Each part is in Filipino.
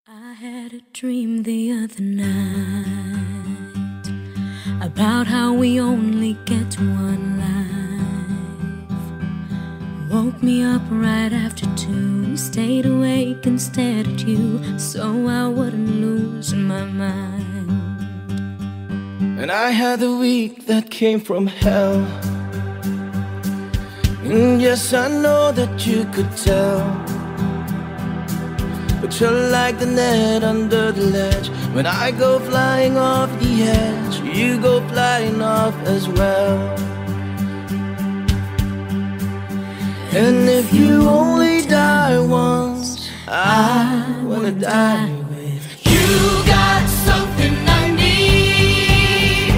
I had a dream the other night about how we only get one life. Woke me up right after 2, stayed awake and stared at you so I wouldn't lose my mind. And I had the week that came from hell, and yes, I know that you could tell, but you're like the net under the ledge. When I go flying off the edge, you go flying off as well. And if you only die once, I wanna die with you. Got something I need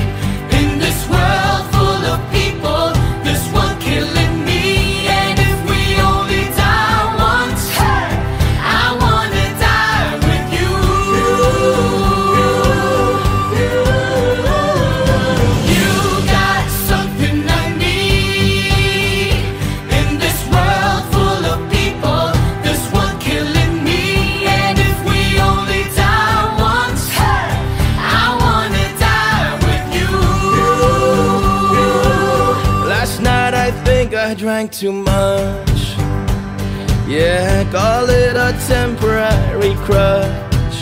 in this world full of people, this one killing me. And if we only die once, hey, I wanna die with you. You got something I need in this world full of people, this one killing me. And if we only die once, hey, I wanna die with you. Last night I think I drank too much. Yeah, call it a temporary crush.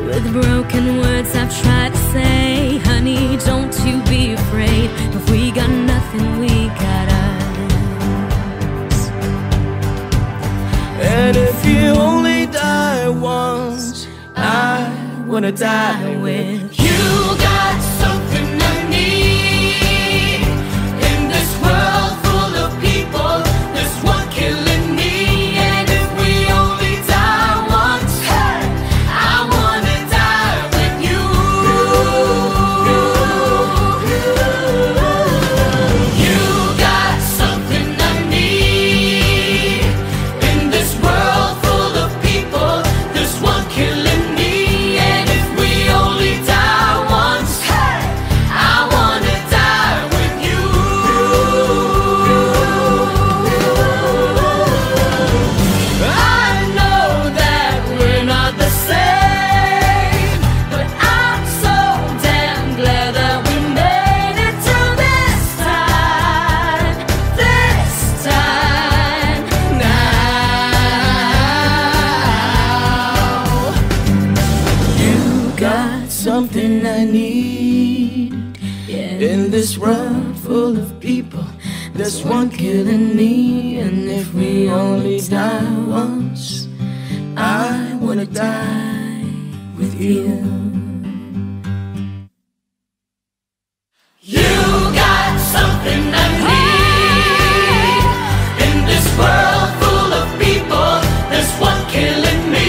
With broken words I've tried to say, honey, don't you be afraid. If we got nothing, we got us. And if you only die once, I wanna die with you. Got something I need in this world full of people, this one killing me. And if we only die once, hey, I wanna die with you. You got something I need in this world full of people, this one killing me. And if we only die once, hey, I wanna die with you. I know that we're not the same, but I'm so damn glad that we made it through this time now. You got something I need in this world full of people, there's one killing me. And if we only die once, I wanna die with you. You got something I need in this world full of people, there's one killing me.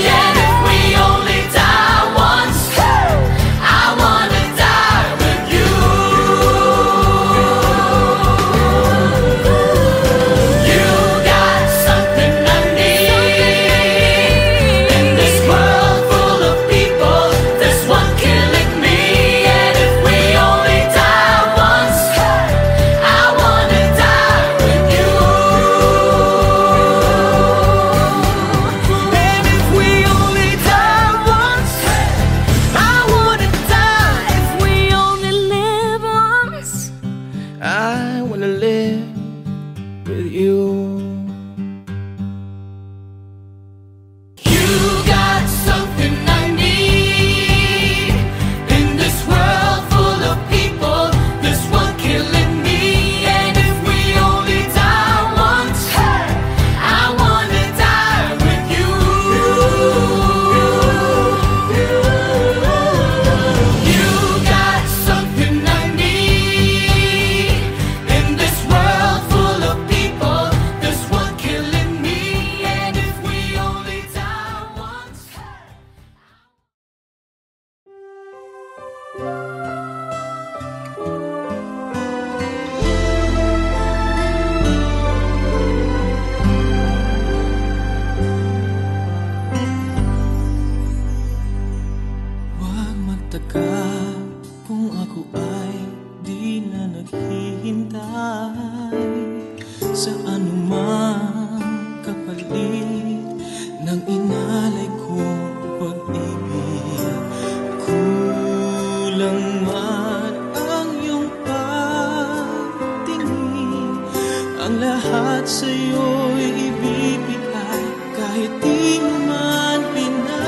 And if we only die once, hey, I wanna die with you. You got something I need in this world full of people, there's one killing me. And if we only die once, hey, I wanna die with you. And if we only die once, hey, I wanna die. If we only live once, I wanna live with you. You got something I need in this world full of people, this one killing me. And if we only die once, hey, I wanna die with you. You got something I need in this world full of people, this one killing me. And if we only die once, Huwag magtaka kung ako ay di na naghihintay sa anumang kapalit ng inalay. inalay kong pag-ibig. Kulang man ang iyong pagtingin, ang lahat sa'yo'y ibibigay kahit di mo man pinapansin.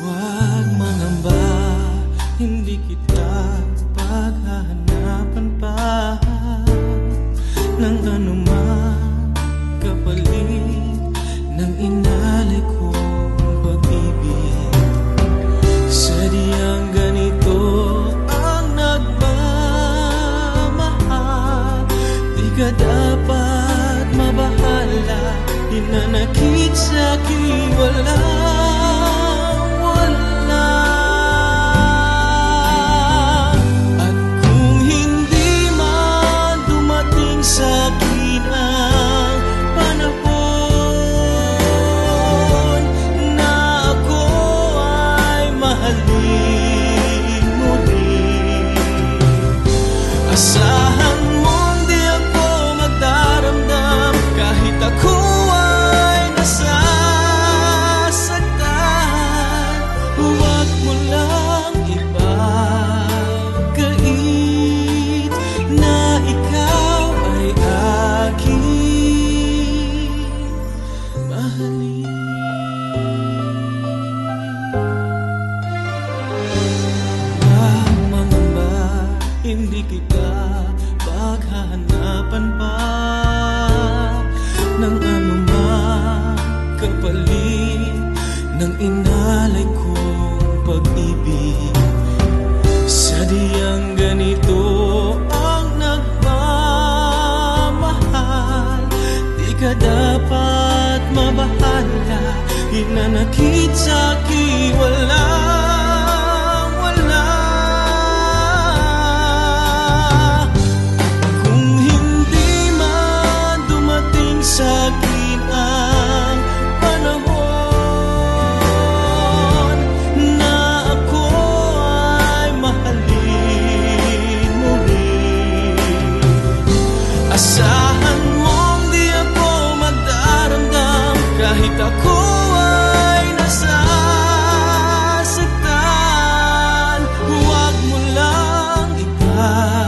Huwag mangamba, hindi kita paghahanapan pa ng anumang kapalit ng inalay kong pag-ibig. Sadyang ganito ang nagmamahal, di ka dapat mabahala, hinanakit sa'kin wala. Asahan mong di ako magdaramdam kahit ako ay nasasaktan. Huwag mo lang ipagkait na ikaw ay aking mahalin. Huwag mangamba, hindi kita paghahanapan pa ng anumang kapalit ng inalay kong pag-ibig. Sadyang ganito ang nagmamahal, di ka dapat mabahala, hinanakit sa'kin wala. Sa'kin ang panahon na ako ay mahalin muli. Asahan mong di ako magdaramdam kahit ako ay nasasaktan. Huwag mo lang ipagkait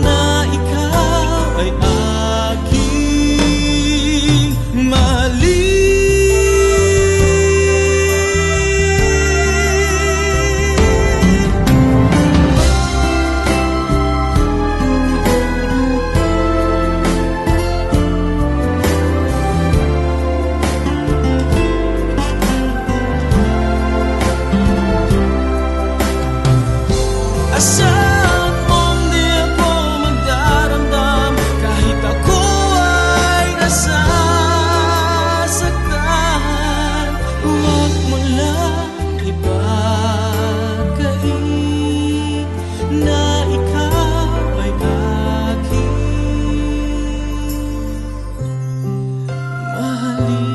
na ikaw ay aking mahalin. Asahan mong di ako magdaramdam kahit ako ay nasasaktan. Huwag mo lang ipagkait na ikaw ay aking mahalin.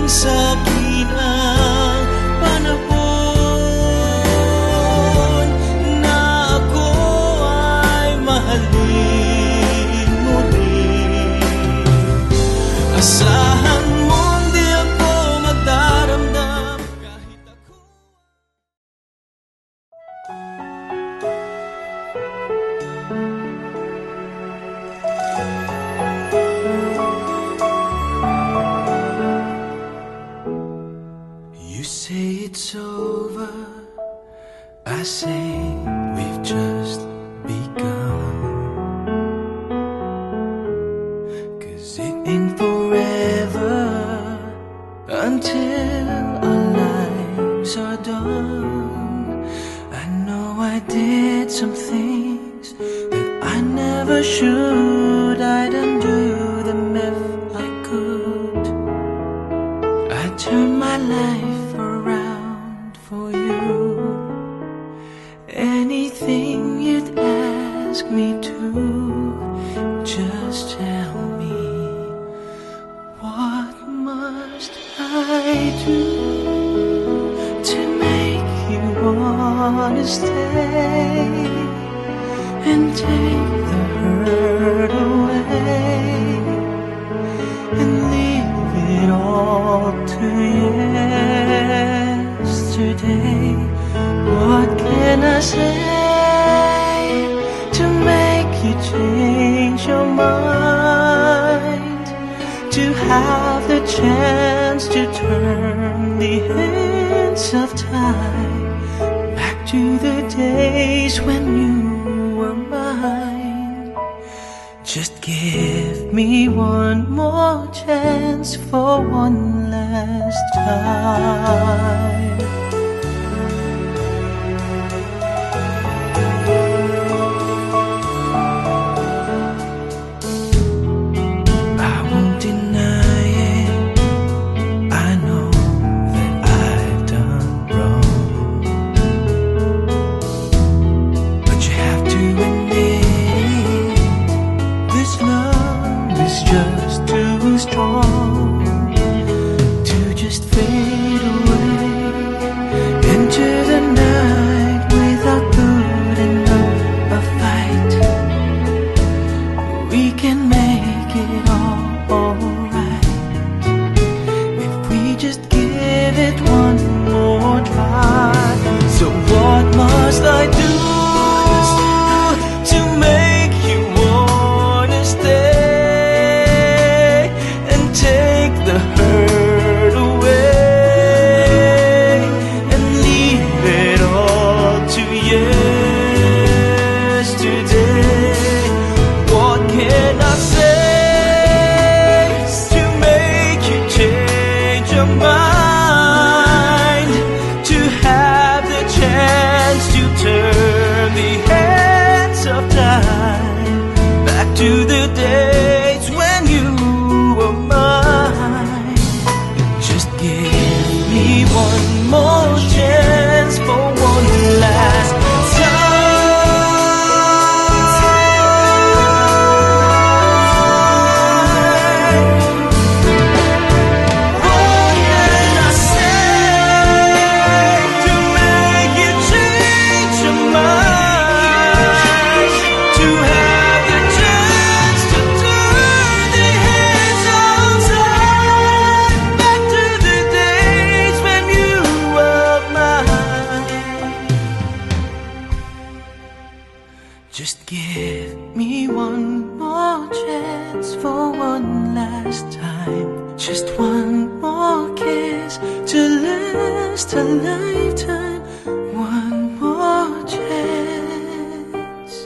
Sa'kin ang panahon na ako ay mahalin muli. Asahan mong di ako magdaramdam kahit ako. You say it's over, I say we've just begun. 'Cause it ain't forever until our lives are done. I know I did some things that I never should. I'd undo them if I could. I turned my life around me to. Just tell me, what must I do to make you wanna stay and take the hurt away and leave it all to yesterday? What can I say to make you change your mind? To have the chance to turn the hands of time back to the days when you were mine. Just give me one more chance for one last time. Just give me one more chance for one last time. Just one more kiss to last a lifetime. One more chance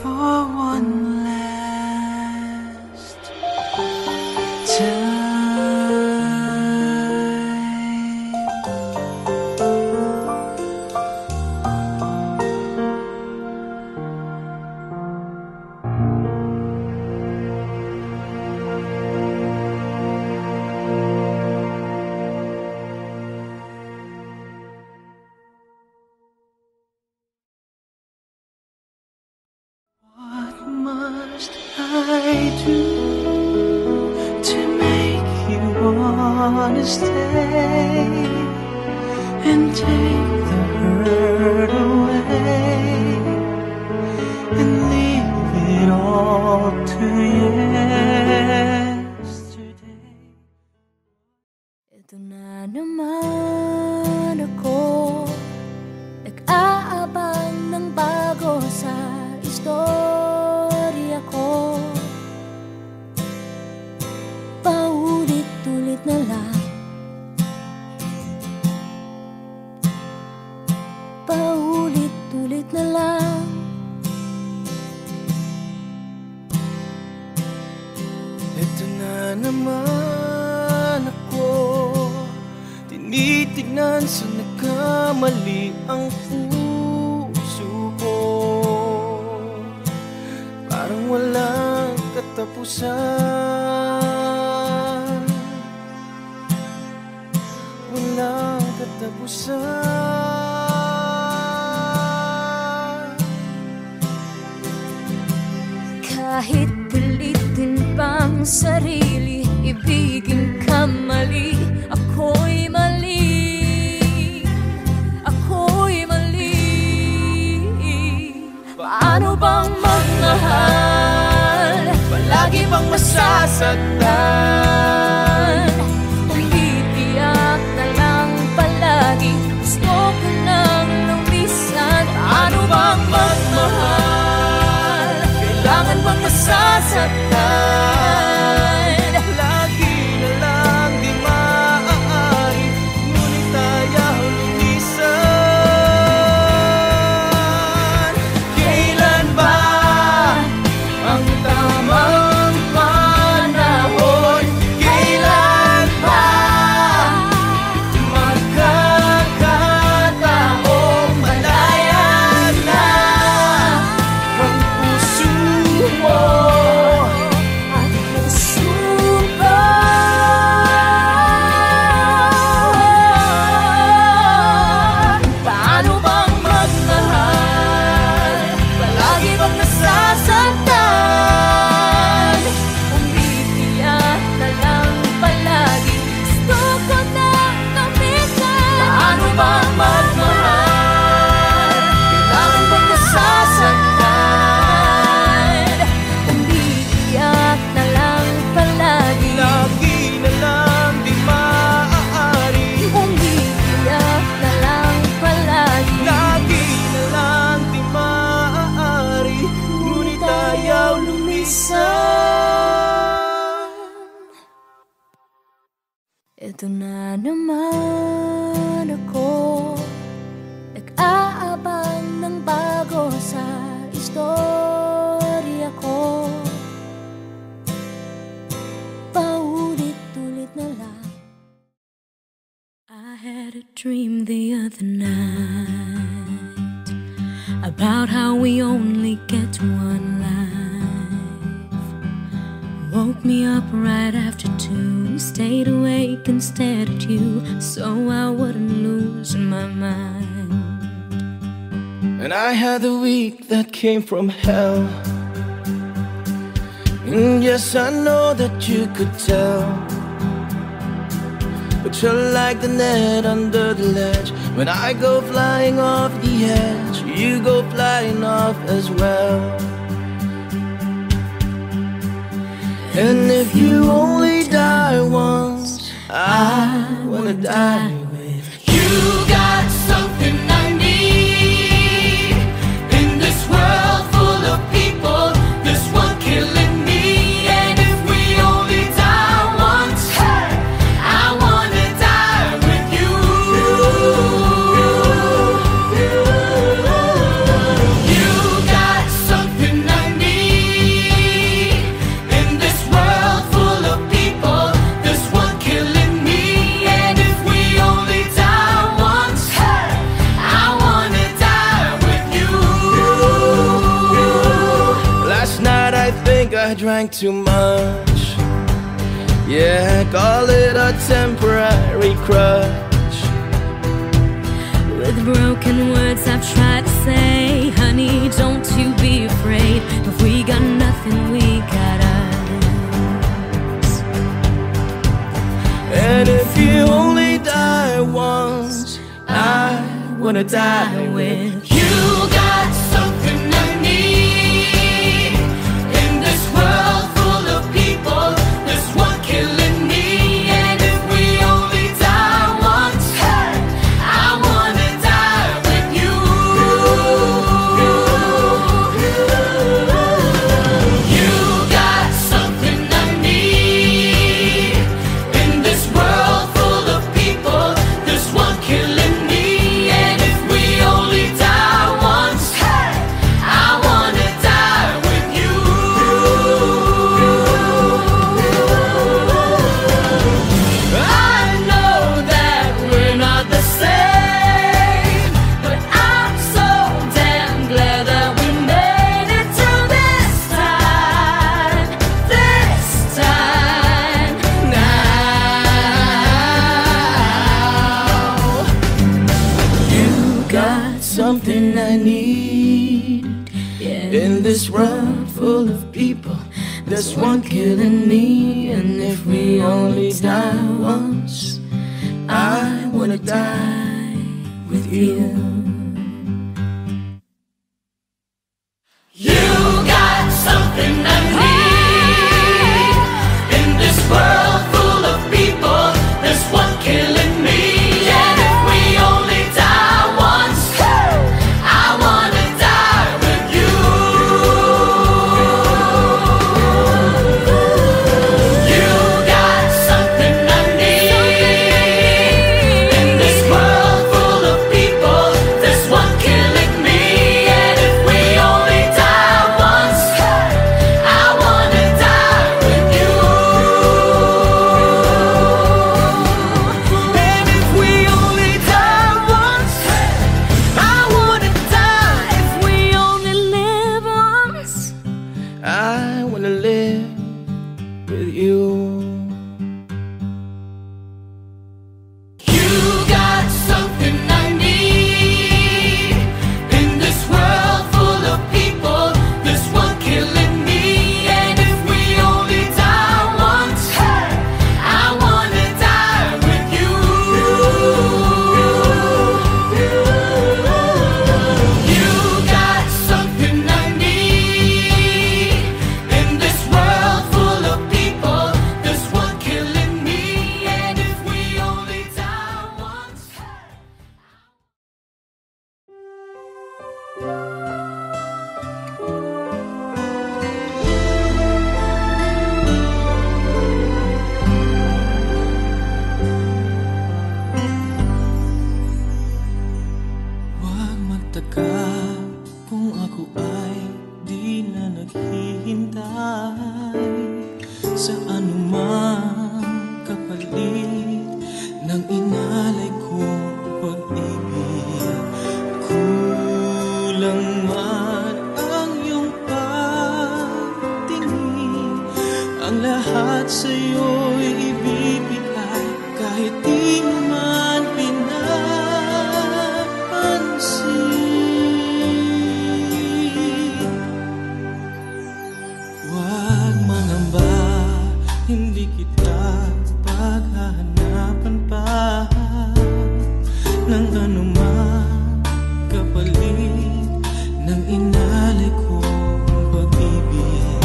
for one last time. Must I do to make you wanna stay and take the hurt away and leave it all to yesterday? Ito na naman ako, nag-aabang ng bago sa istorya ko. Paulit-ulit na lang, paulit-ulit na lang. Ito na naman ako, tinitignan sa nagkamali ang puso ko. Parang walang katapusan, walang katapusan. masasaktan. Umiiyak na lang palagi, gusto ko nang lumisan. Paano bang magmahal? Kailangan bang masasaktan? Lagi na lang di maaari, ngunit ayaw lumisan. Kailan ba ang tamang panahon? Kailan ba magkakataong malaya na ang puso mo? Paano bang magmahal? Palagi bang nasasaktan? Umiiyak na lang palagi, gusto ko nang lumisan. Paano bang magmahal? Kailangan bang nasasaktan? Umiiyak na lang palagi, Lagi na lang di maaari, umiiyak na lang palagi. lagi na lang di maaari, ngunit ayaw lumisan. Ito na naman ako, nag-aabang ng bago sa istorya ko. Paulit-ulit na lang. I had a dream the other night about how we only get one life. Woke me up right after 2, stayed awake and stared at you so I wouldn't lose my mind. And I had a week that came from hell, and yes, I know that you could tell, but you're like the net under the ledge. When I go flying off the edge, you go flying off as well. And if you only die once, I wanna die with you. Got something I need in this world full of people. This one killing me, and if we only die once, hey, I wanna die with you. You got something I need in this world full of people. This one killing me, and if we only die once, hey, I wanna die with you. Last night I think I drank too much. Yeah, call it a temporary crush. With broken words I've tried to say, honey, don't you be afraid. If we got nothing, we got us. And if you only die once, I wanna die with you. Got something I need in this world full of people. This one killing me, and if we only die once, hey, I wanna die with you. You got something I need in this world full of people. This one killing me, and if we only die once, hey, I wanna die with you. I know that we're not the same, but I'm so damn glad that we made it through this time now. You got something I need in this world full of people. There's one killing me, and if we only die once, I wanna die with you. You got something I need Huwag magtaka kung ako ay di na naghihintay sa anumang kapalit ng inalay kong pag-ibig. Kulang man ang iyong pagtingin, ang lahat sa'yo'y ibibigay kahit di mo man pinapansin. Huwag mangamba, hindi kita paghahanapan pa ng anumang kapalit ng inalay kong pag-ibig.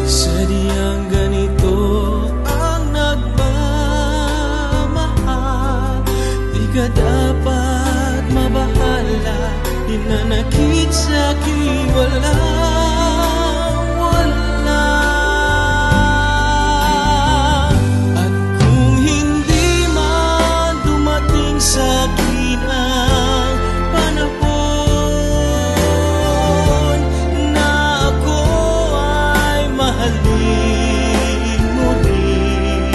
Sadyang ganito ang nagmamahal, di ka dapat mabahala, hinanakit sa'kin wala. At kung hindi man dumating sa'kin ang panahon na ako ay mahalin mo rin,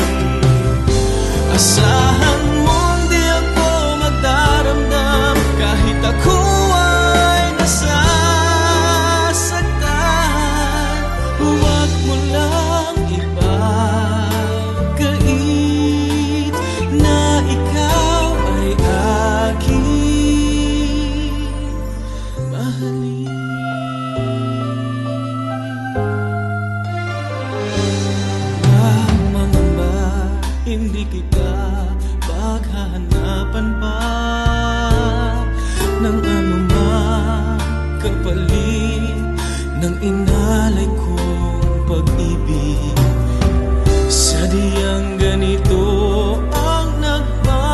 asahan mong di ako magdaramdam kahit ako ay nasasaktan. Huwag mo lang ipagkait na ikaw ay aking mahalin. Huwag mangamba, hindi kita paghahanapan pa ng anumang kapalit ng inalay kong pag-ibig. Sadyang ganito ang nagmamahal,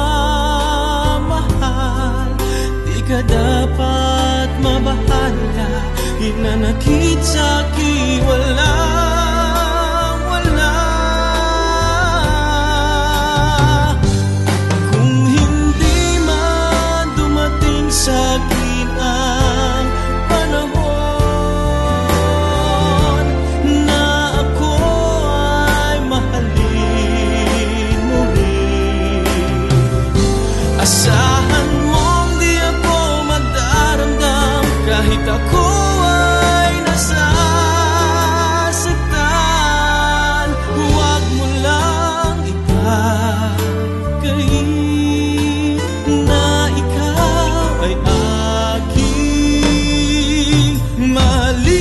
di ka dapat mabahala, hinanakit sa'kin wala. Kung hindi man dumating sa'kin ang panahon na ako ay mahalin mo rin, asahan mong di ako magdaramdam kahit ako ay nasasaktan. Huwag mo lang ipagkait na ikaw ay aking mahalin.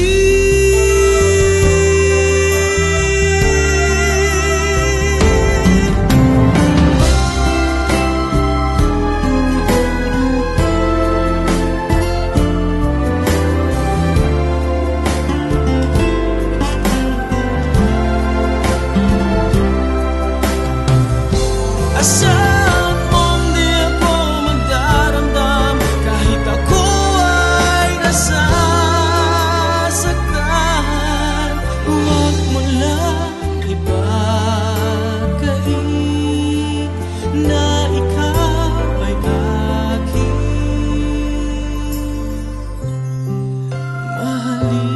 Asahan mong di ako magdaramdam kahit ako ay nasasaktan. Huwag mo lang ipagkait na ikaw ay aking mahalin.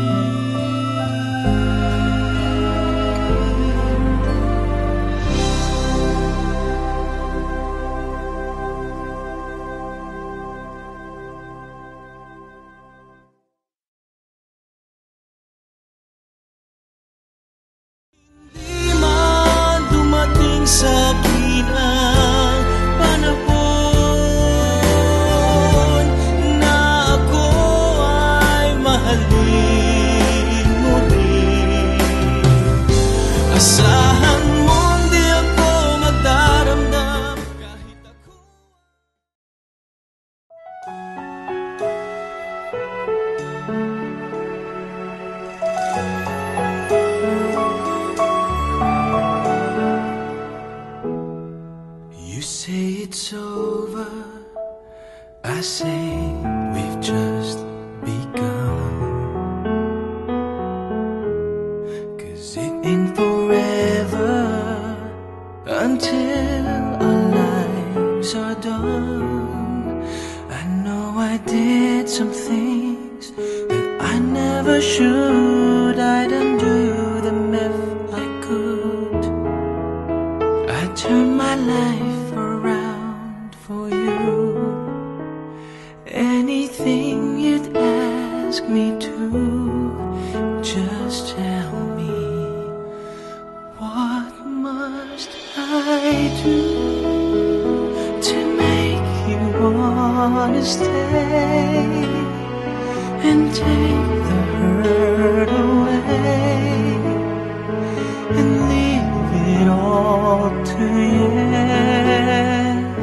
Di man dumating sa'kin ang panahon na ako ay mahalin mo rin, asahan mong di ako magdaramdam kahit ako. You say it's over, I say we've just begun. 'Cause it ain't forever until our lives are done. I know I did some things that I never should. I'd undo them if I could. I'd turn my life around for you. Anything you'd ask me to, just tell me. What must I do to make you wanna stay and take the hurt away and leave it all to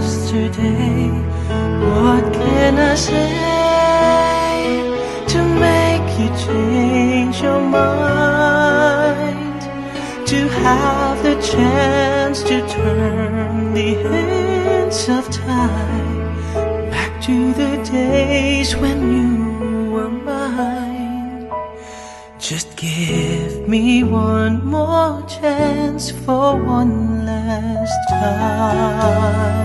yesterday? What can I say to make you change your mind? To have the chance to turn the hands of time back to the days when you were mine. Just give me one more chance for one last time.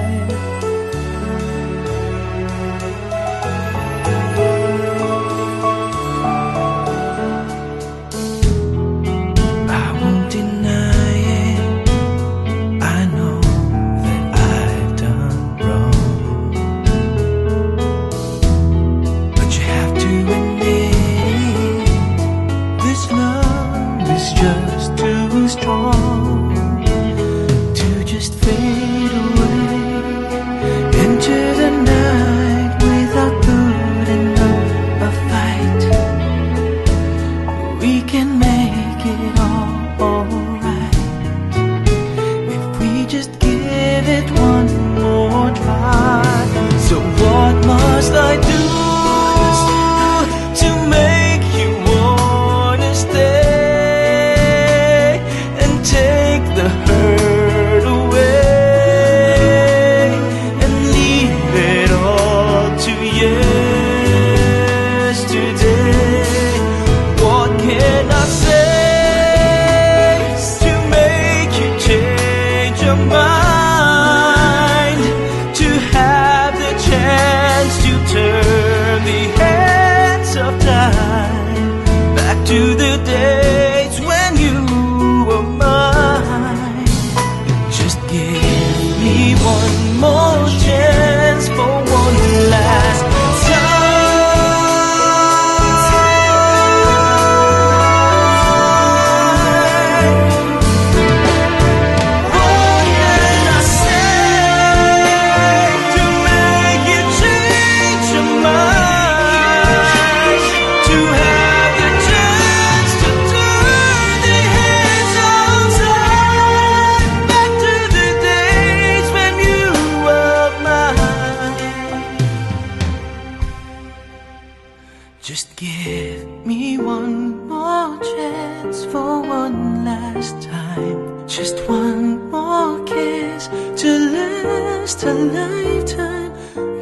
Just give me one more chance for one last time. Just one more kiss to last a lifetime.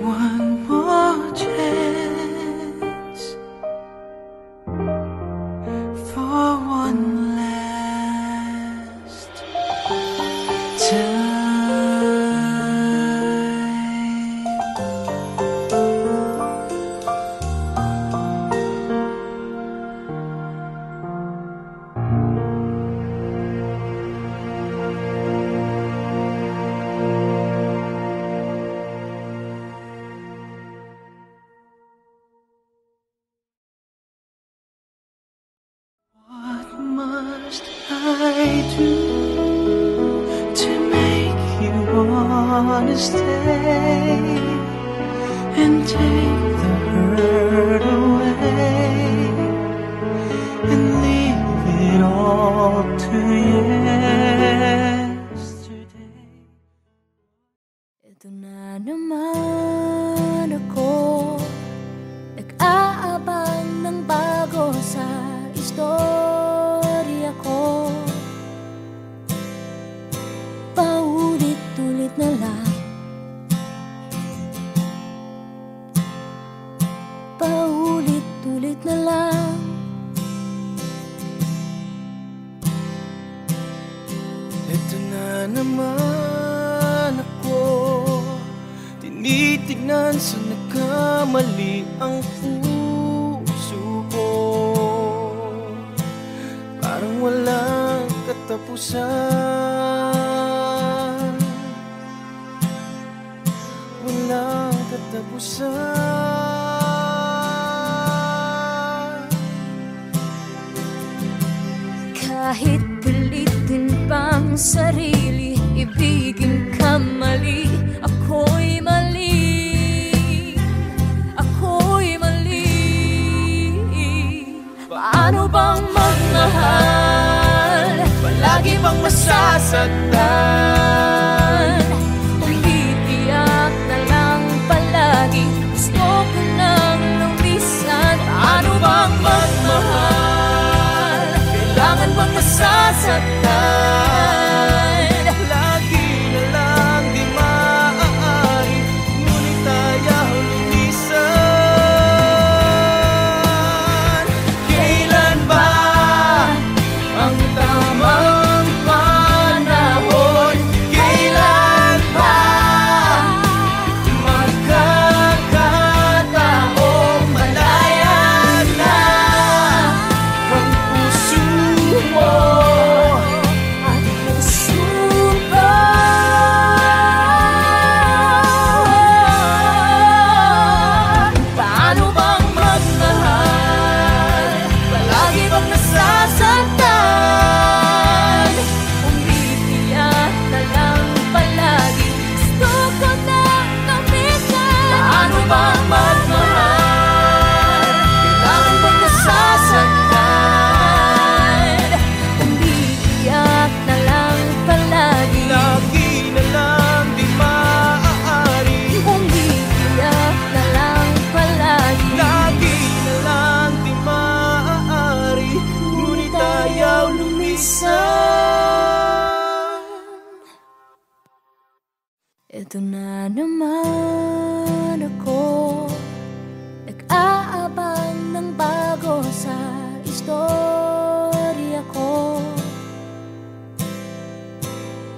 One more chance for one last time. Must I do to make you wanna stay and take the hurt away and leave it all to yesterday? Ito na naman ako, nag-aabang ng bago sa istorya ko. Paulit-ulit na lang, paulit-ulit paulit-ulit na lang. Ito na naman ako, tinitignan sa nagkamali ang puso ko. Parang walang katapusan, walang katapusan. Kahit pilitin pang sarili, ibigin ka mali, ako'y mali, ako'y mali. Paano bang magmahal, Palagi bang masasaktan? umiiyak na lang palagi, gusto ko nang lumisan. Paano bang magmahal, Kailangan bang masasaktan? Lagi na lang di maaari, ngunit ayaw lumisan. Kailan ba ang tamang panahon? Kailan ba magkakataong malaya na ang puso mo? at puso ko? Paano bang magmahal, palagi bang nasasaktan? Umiiyak na lang palagi, gusto ko nang lumisan. Paano bang magmahal, kailangan bang nasasaktan? Umiiyak na lang palagi, Lagi na lang di maaari, umiiyak na lang palagi. lagi na lang di maaari, ngunit ayaw lumisan. Ito na naman ako, nag-aabang ng bago sa istorya ko.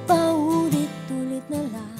Paulit-ulit na lang.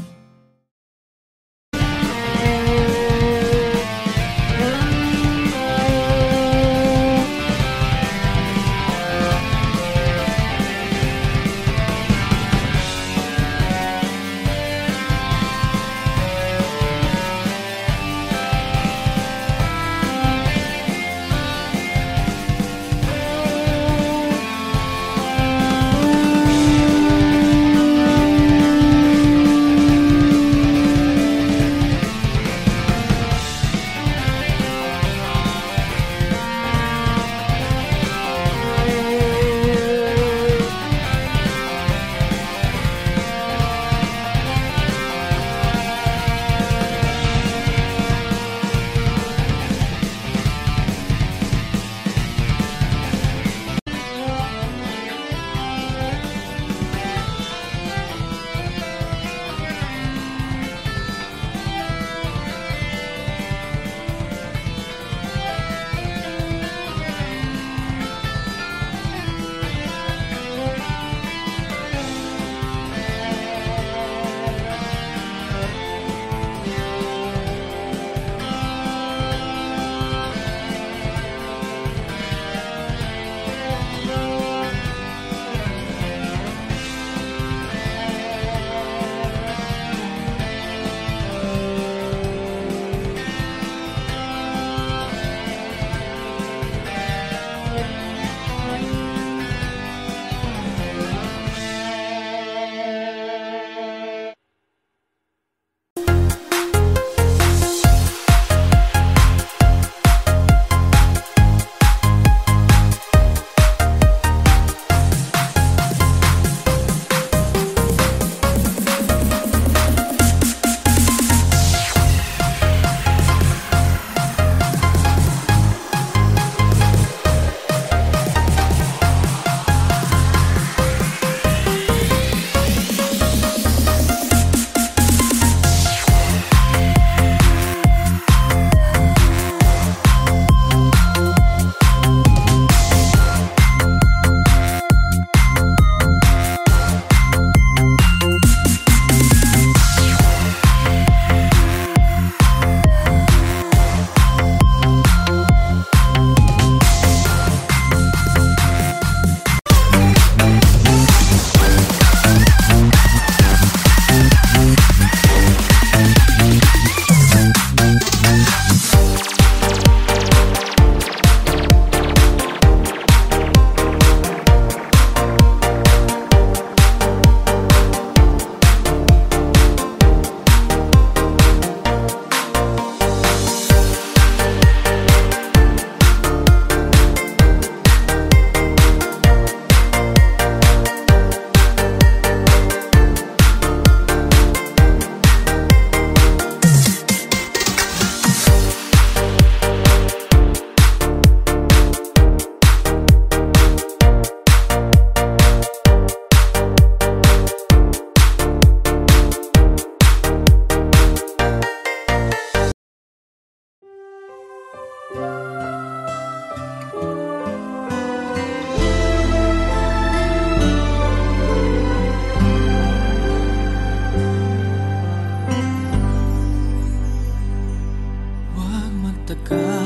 ka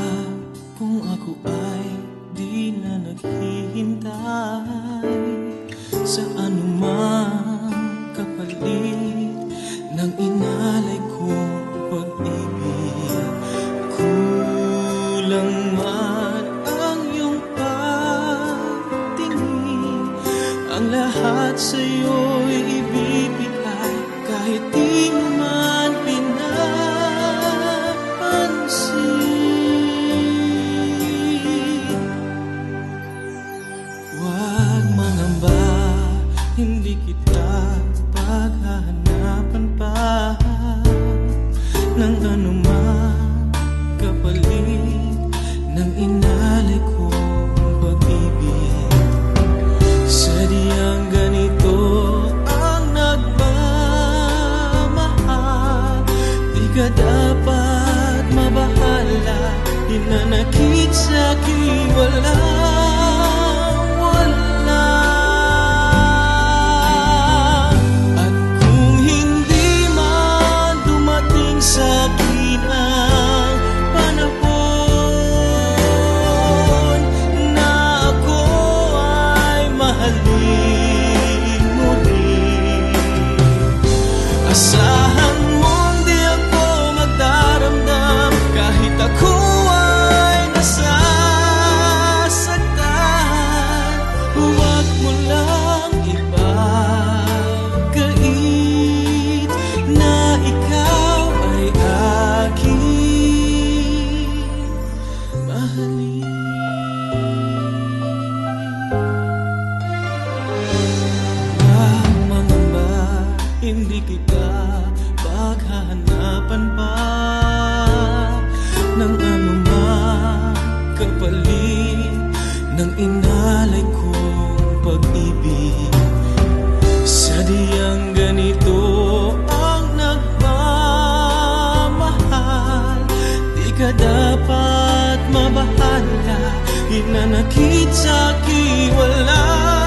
kung ako ay di na naghihintay sa anumang kapalit ng inalay kong pag-ibig. Kulang man ang iyong pagtingin, ang lahat sa'yo'y ibibigay kahit di mo man pinapansin. Huwag mangamba, hindi kita paghahanapan pa ng anumang kapalit ng inalay kong pag-ibig. Sadyang ganito ang nagmamahal, di ka dapat mabahala, hinanakit sa'kin walang-wala. At kung hindi man dumating sa'kin ang panahon na ako ay mahalin mo rin, asahan mong di ako magdaramdam kahit ako ay nasasaktan. Huwag mo lang ipagkait na ikaw ay aking mahalin. Huwag mangamba, hindi kita paghahanapan pa ng anumang kapalit ng inalay kong pag-ibig. Sadyang ganito ang nagmamahal, di ka dapat mabahala, hinanakit sa'kin walang